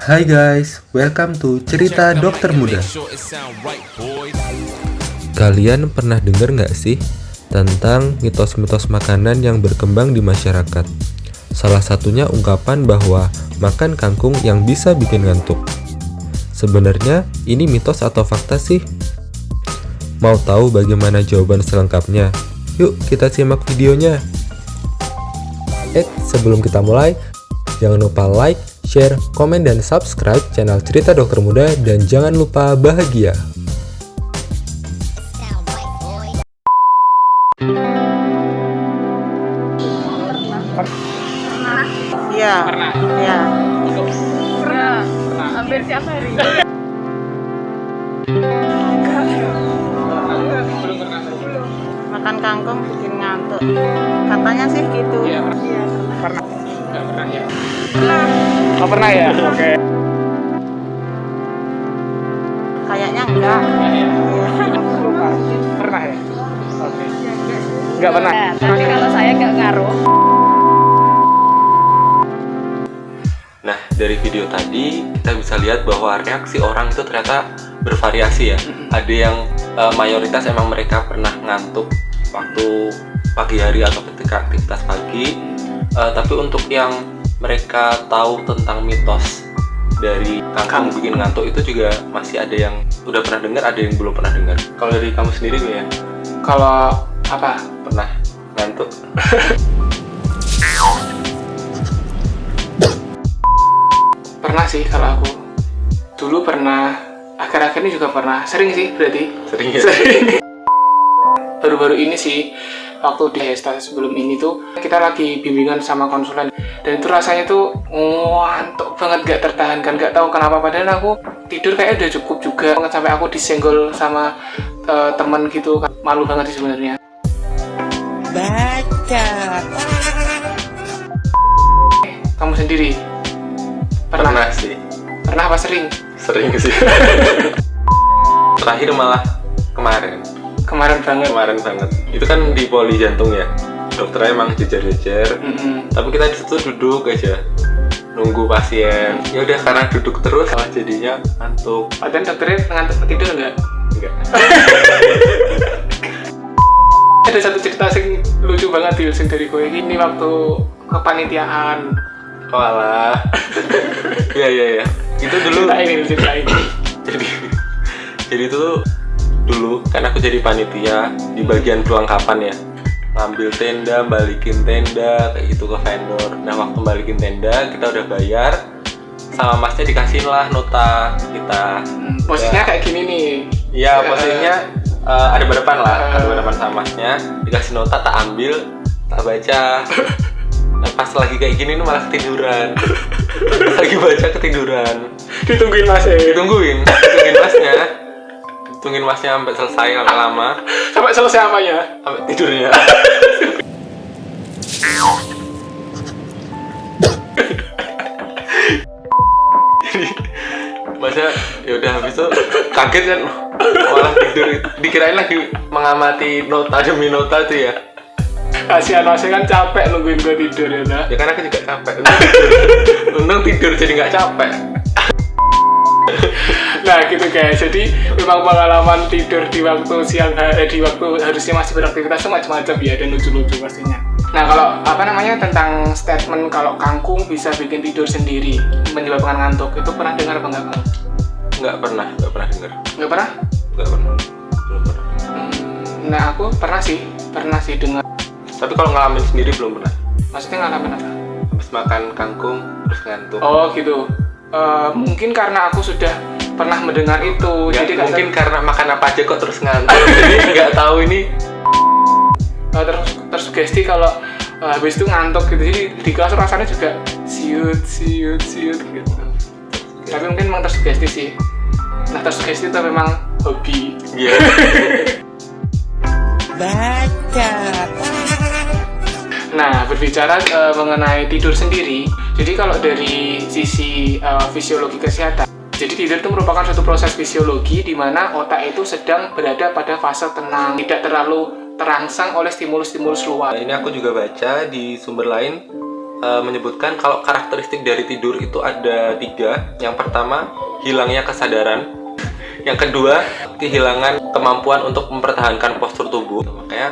Hai guys, welcome to Cerita Dokter Muda. Kalian pernah dengar nggak sih tentang mitos-mitos makanan yang berkembang di masyarakat? Salah satunya ungkapan bahwa makan kangkung yang bisa bikin ngantuk. Sebenarnya ini mitos atau fakta sih? Mau tahu bagaimana jawaban selengkapnya? Yuk kita simak videonya. Sebelum kita mulai, jangan lupa like, share, komen, dan subscribe channel Cerita Dokter Muda, dan jangan lupa bahagia. Iya. Pernah? Iya. Pernah. Hampir tiap hari. Belum pernah. Makan kangkung bikin ngantuk. Katanya sih gitu. Iya, pernah. Iya. Pernah. Enggak pernah ya? Pernah. Oh, pernah ya? Oke. Kayaknya enggak. Iya. Iya. Lupa. Pernah ya? Oke. Enggak pernah. Tapi kalau saya nggak ngaruh. Nah, dari video tadi kita bisa lihat bahwa reaksi orang itu ternyata bervariasi ya. Ada yang mayoritas emang mereka pernah ngantuk waktu pagi hari atau ketika aktivitas pagi. Tapi untuk yang mereka tahu tentang mitos dari kangkung bikin ngantuk itu juga masih ada yang udah pernah dengar, ada yang belum pernah dengar. Kalau dari kamu sendiri ya, Kalau apa? pernah ngantuk? Pernah sih kalau aku. Dulu pernah, akhir-akhir ini juga pernah. Sering sih berarti. Sering ya? Sering. Baru-baru ini sih, waktu di Hesta sebelum ini tuh kita lagi bimbingan sama konsulen, dan itu rasanya tuh ngantuk banget, gak tertahankan, gak tahu kenapa. Padahal aku tidur kayak udah cukup juga banget, sampai aku disenggol sama temen gitu. Malu banget sih sebenarnya. Baca. Kamu sendiri Pernah sih. pernah apa sering? Sering sih. Terakhir malah kemarin banget. Itu kan di poli jantung ya. Dokternya emang jejer-jejer. Tapi kita di situ duduk aja nunggu pasien. Ya udah, karena duduk terus malah jadinya ngantuk. Padahal dokternya ngantuk tidur enggak? Enggak. Ada satu cerita sing lucu banget sing dari gue ini waktu kepanitiaan. Oh alah. Iya. Itu dulu. Ceritain. Jadi itu tuh dulu kan aku jadi panitia di bagian perlengkapan ya. Ngambil tenda, balikin tenda kayak gitu ke vendor. Nah, waktu balikin tenda kita udah bayar, sama masnya dikasihin lah nota kita. Posisinya kayak gini nih. Iya, posisinya ada berdepan lah, ada berdepan sama masnya, dikasih nota, tak ambil, tak baca. Nah, pas lagi kayak gini nih malah ketiduran. Pas lagi baca ketiduran. Ditungguin Mas ya. Ditungguin masnya sampai selesai, sampai lama, Sampai selesai apanya? sampai tidurnya. Jadi masnya ya udah, habis itu kaget kan, malah tidur. Dikirain lagi mengamati nota demi nota tuh ya. Kasihan Mas kan capek nungguin gue tidur ya, nah. Ya kan aku juga capek. Untung tidur jadi nggak capek. Nah gitu guys, jadi memang pengalaman tidur di waktu siang hari, di waktu harusnya masih beraktivitas itu macam-macam ya, dan lucu-lucu pastinya. Nah kalau tentang statement kalau kangkung bisa bikin tidur sendiri menyebabkan ngantuk, itu pernah dengar apa enggak kamu? Nggak pernah dengar. Nggak pernah? Belum pernah. Nah aku pernah sih dengar. Tapi kalau ngalamin sendiri belum pernah. Maksudnya ngalamin apa? Habis makan kangkung terus ngantuk. Oh gitu. Mungkin karena aku sudah pernah mendengar itu, Ya, jadi mungkin karena makan apa aja kok terus ngantuk. Jadi nggak tahu ini. tersugesti kalau habis itu ngantuk gitu. Jadi di kelas rasanya juga siut gitu. Tapi mungkin memang tersugesti sih. Nah tersugesti itu memang hobi. Iya. Baca. Nah berbicara mengenai tidur sendiri, jadi kalau dari sisi fisiologi kesehatan, jadi tidur itu merupakan suatu proses fisiologi di mana otak itu sedang berada pada fase tenang, tidak terlalu terangsang oleh stimulus-stimulus luar. Ini aku juga baca di sumber lain menyebutkan kalau karakteristik dari tidur itu ada 3. Yang pertama, hilangnya kesadaran. Yang kedua, kehilangan kemampuan untuk mempertahankan postur tubuh. Makanya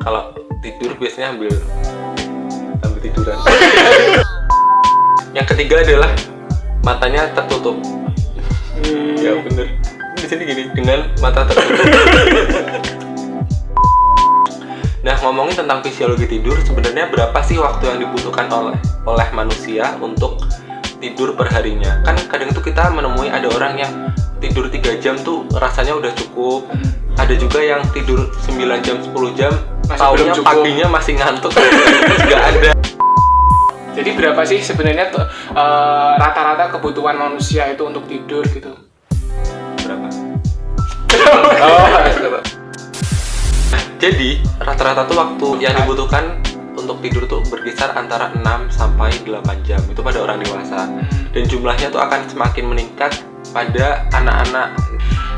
kalau tidur biasanya ambil tiduran. Yang ketiga adalah matanya tertutup. Ya bener. Di sini gini, dengan mata tertutup. Nah, ngomongin tentang fisiologi tidur, sebenarnya berapa sih waktu yang dibutuhkan oleh manusia untuk tidur perharinya? Kan kadang tuh kita menemui ada orang yang tidur 3 jam tuh rasanya udah cukup. Ada juga yang tidur 9 jam, 10 jam, taunya paginya masih ngantuk. Nggak ada. Jadi berapa sih sebenarnya rata-rata kebutuhan manusia itu untuk tidur gitu? Berapa? Nah, jadi rata-rata tuh waktu yang dibutuhkan untuk tidur tuh berkisar antara 6 sampai 8 jam. Itu pada orang dewasa. Dan jumlahnya tuh akan semakin meningkat pada anak-anak.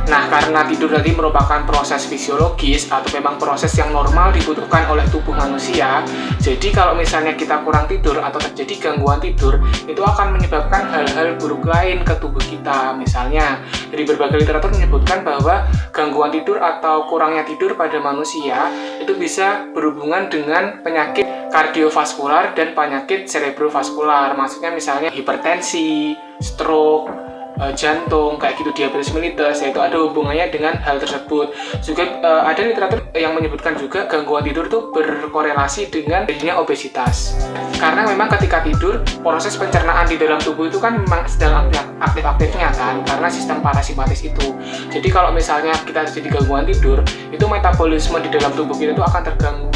Nah, karena tidur tadi merupakan proses fisiologis atau memang proses yang normal dibutuhkan oleh tubuh manusia. Jadi kalau misalnya kita kurang tidur atau terjadi gangguan tidur, itu akan menyebabkan hal-hal buruk lain ke tubuh kita. Misalnya, dari berbagai literatur menyebutkan bahwa gangguan tidur atau kurangnya tidur pada manusia itu bisa berhubungan dengan penyakit kardiovaskular dan penyakit cerebrovaskular. Maksudnya misalnya hipertensi, stroke, jantung, kayak gitu, diabetes mellitus, yaitu ada hubungannya dengan hal tersebut. Juga ada literatur yang menyebutkan juga gangguan tidur itu berkorelasi dengan terjadinya obesitas. Karena memang ketika tidur, proses pencernaan di dalam tubuh itu kan memang sedang aktif-aktifnya kan, karena sistem parasimpatis itu. Jadi kalau misalnya kita terjadi gangguan tidur, itu metabolisme di dalam tubuh kita itu akan terganggu,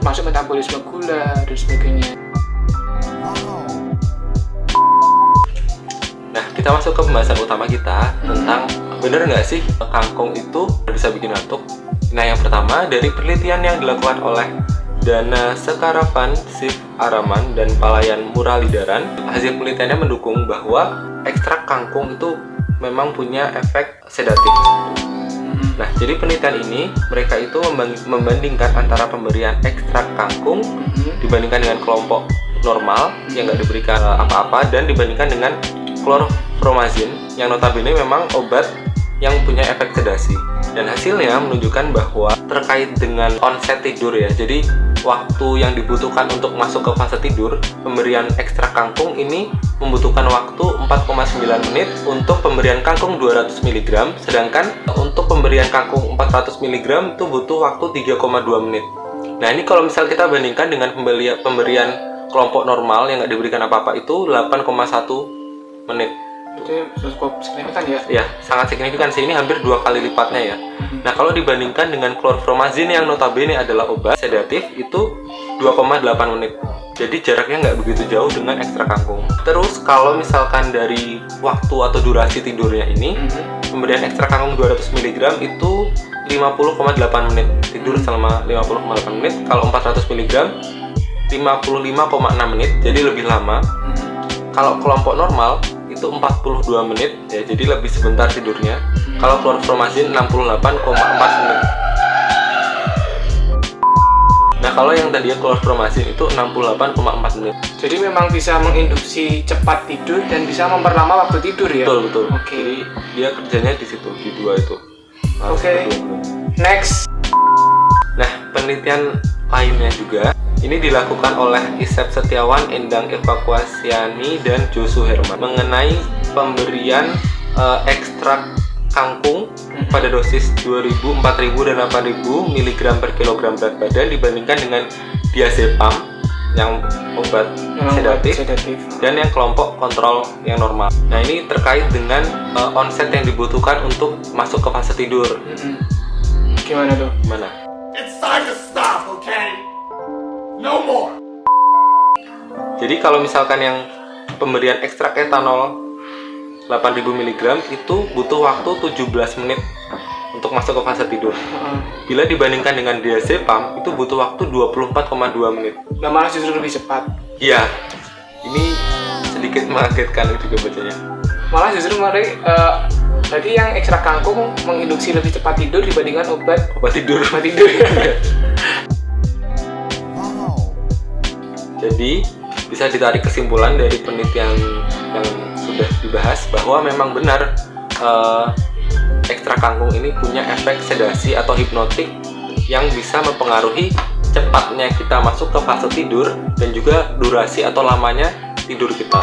termasuk metabolisme gula dan sebagainya. Nah, kita masuk ke pembahasan utama kita tentang bener nggak sih kangkung itu bisa bikin ngantuk? Nah, yang pertama dari penelitian yang dilakukan oleh Dana Sekaravan, Sif Araman, dan Palayan Muralidaran, hasil penelitiannya mendukung bahwa ekstrak kangkung itu memang punya efek sedatif. Nah, jadi penelitian ini mereka itu membandingkan antara pemberian ekstrak kangkung dibandingkan dengan kelompok normal yang nggak diberikan apa-apa dan dibandingkan dengan klorpromazin yang notabene memang obat yang punya efek sedasi. Dan hasilnya menunjukkan bahwa terkait dengan onset tidur ya, jadi waktu yang dibutuhkan untuk masuk ke fase tidur, pemberian ekstrak kangkung ini membutuhkan waktu 4,9 menit untuk pemberian kangkung 200 mg, sedangkan untuk pemberian kangkung 400 mg itu butuh waktu 3,2 menit. Nah, ini kalau misal kita bandingkan dengan pemberian kelompok normal yang nggak diberikan apa-apa itu 8,1 menit. Itu cukup signifikan ya? Ya, sangat signifikan sih. Ini hampir 2 kali lipatnya ya. Nah, kalau dibandingkan dengan klorpromazin yang notabene adalah obat sedatif itu 2,8 menit. Jadi jaraknya nggak begitu jauh dengan ekstrak kangkung. Terus kalau misalkan dari waktu atau durasi tidurnya ini, pemberian ekstrak kangkung 200 mg itu 50,8 menit. Tidur selama 50,8 menit. Kalau 400 mg 55,6 menit, jadi lebih lama. Kalau kelompok normal itu 42 menit ya, jadi lebih sebentar tidurnya. Kalau klorpromazin 68,4 menit. Nah, kalau yang tadi klorpromazin itu 68,4 menit. Jadi memang bisa menginduksi cepat tidur dan bisa memperlama waktu tidur ya? Betul. Oke. Jadi dia kerjanya di situ, di 2 itu. Oke. Next. Nah, penelitian lainnya juga ini dilakukan oleh Isep Setiawan, Endang Evakuasiani, dan Josu Herman mengenai pemberian ekstrak kangkung pada dosis 2000, 4000, dan 8000 mg per kilogram berat badan dibandingkan dengan diazepam yang obat sedatif dan yang kelompok kontrol yang normal. Nah, ini terkait dengan onset yang dibutuhkan untuk masuk ke fase tidur. Gimana tuh? Gimana? It's time to stop, okay? No more. Jadi kalau misalkan yang pemberian ekstrak etanol 8000 mg itu butuh waktu 17 menit untuk masuk ke fase tidur. Bila dibandingkan dengan diazepam itu butuh waktu 24,2 menit. Nah, malah justru lebih cepat. Iya, ini sedikit mengagetkan juga bacanya. Malah justru berarti yang ekstrak kangkung menginduksi lebih cepat tidur dibandingkan obat tidur. tidur. Jadi bisa ditarik kesimpulan dari penelitian yang sudah dibahas bahwa memang benar ekstrak kangkung ini punya efek sedasi atau hipnotik yang bisa mempengaruhi cepatnya kita masuk ke fase tidur dan juga durasi atau lamanya tidur kita.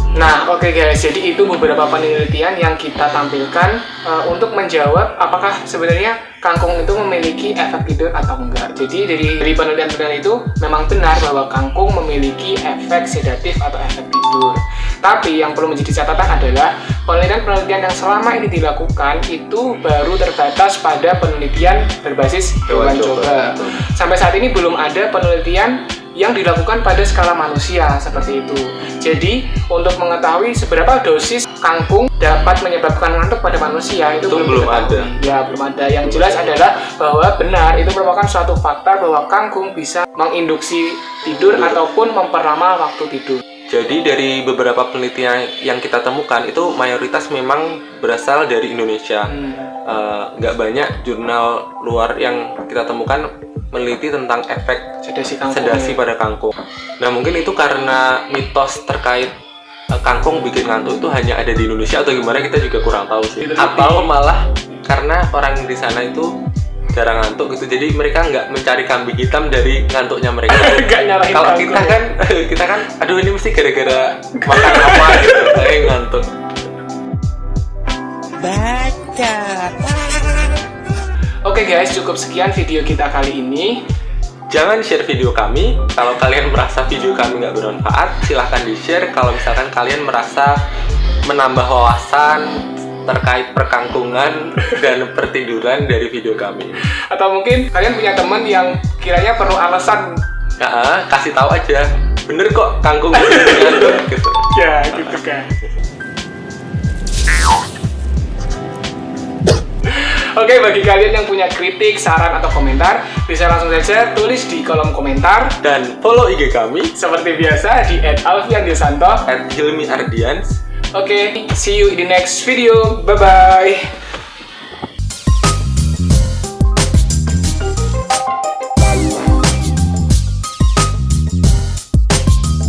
Nah, oke guys, jadi itu beberapa penelitian yang kita tampilkan untuk menjawab apakah sebenarnya kangkung itu memiliki efek tidur atau enggak. Jadi dari penelitian-penelitian itu memang benar bahwa kangkung memiliki efek sedatif atau efek tidur. Tapi yang perlu menjadi catatan adalah penelitian-penelitian yang selama ini dilakukan itu baru terbatas pada penelitian berbasis hewan coba. Sampai saat ini belum ada penelitian yang dilakukan pada skala manusia seperti itu. Jadi untuk mengetahui seberapa dosis kangkung dapat menyebabkan ngantuk pada manusia itu belum ada. Ya, belum ada. Yang jelas adalah bahwa benar itu merupakan suatu faktor bahwa kangkung bisa menginduksi tidur ataupun memperlama waktu tidur. Jadi dari beberapa penelitian yang kita temukan itu mayoritas memang berasal dari Indonesia. Nggak banyak jurnal luar yang kita temukan meneliti tentang efek sedasi pada kangkung. Nah, mungkin itu karena mitos terkait kangkung bikin ngantuk itu hanya ada di Indonesia atau gimana, kita juga kurang tahu sih. Atau malah karena orang di sana itu jarang ngantuk gitu, jadi mereka nggak mencari kambing hitam dari ngantuknya mereka. Kalau kita kan aduh ini mesti gara-gara makan apa gitu kayak ngantuk. Oke guys, cukup sekian video kita kali ini. Jangan share video kami. Kalau kalian merasa video kami nggak bermanfaat, silahkan di-share. Kalau misalkan kalian merasa menambah wawasan terkait perkangkungan dan pertiduran dari video kami. Atau mungkin kalian punya teman yang kiranya perlu alasan. Nah, kasih tahu aja. Bener kok kangkung ngantuk gitu. Ya, gitu kan. Oke, bagi kalian yang punya kritik, saran, atau komentar, bisa langsung saja tulis di kolom komentar. Dan follow IG kami Seperti biasa di @alfiandesanto. @hilmiardians. Oke, see you in the next video. Bye-bye.